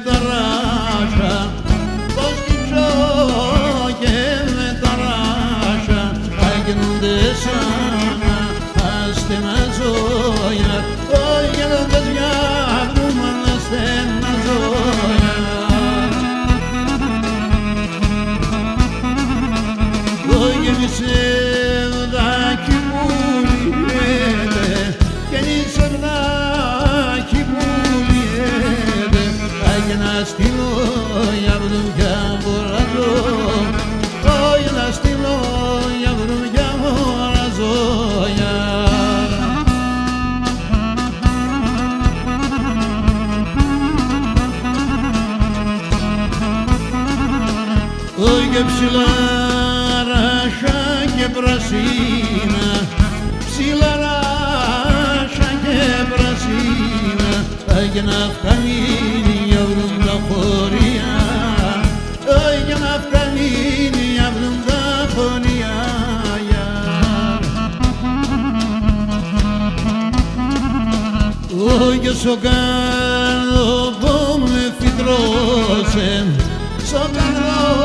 ταράσσα, το σκύψω και με ταράσσα, γίνονται σαν αστένα ζώια, γίνονται διάβρουμα αστένα ζώια. Γέμισε δάκι που λιέται, γέμισε δάκι που λιέται, άγια να στείλω για βρούγια μποραζώ, άγια να στείλω για βρούγια μποραζώ. Και ψηλάρασα και πρασίνα, ψηλάρασα και πρασίνα, για να φτάνει για βρουν τα χωριά, για να φτάνει για βρουν τα χωριά. Και στο κάνω που με φυτρώσεν, στο κάνω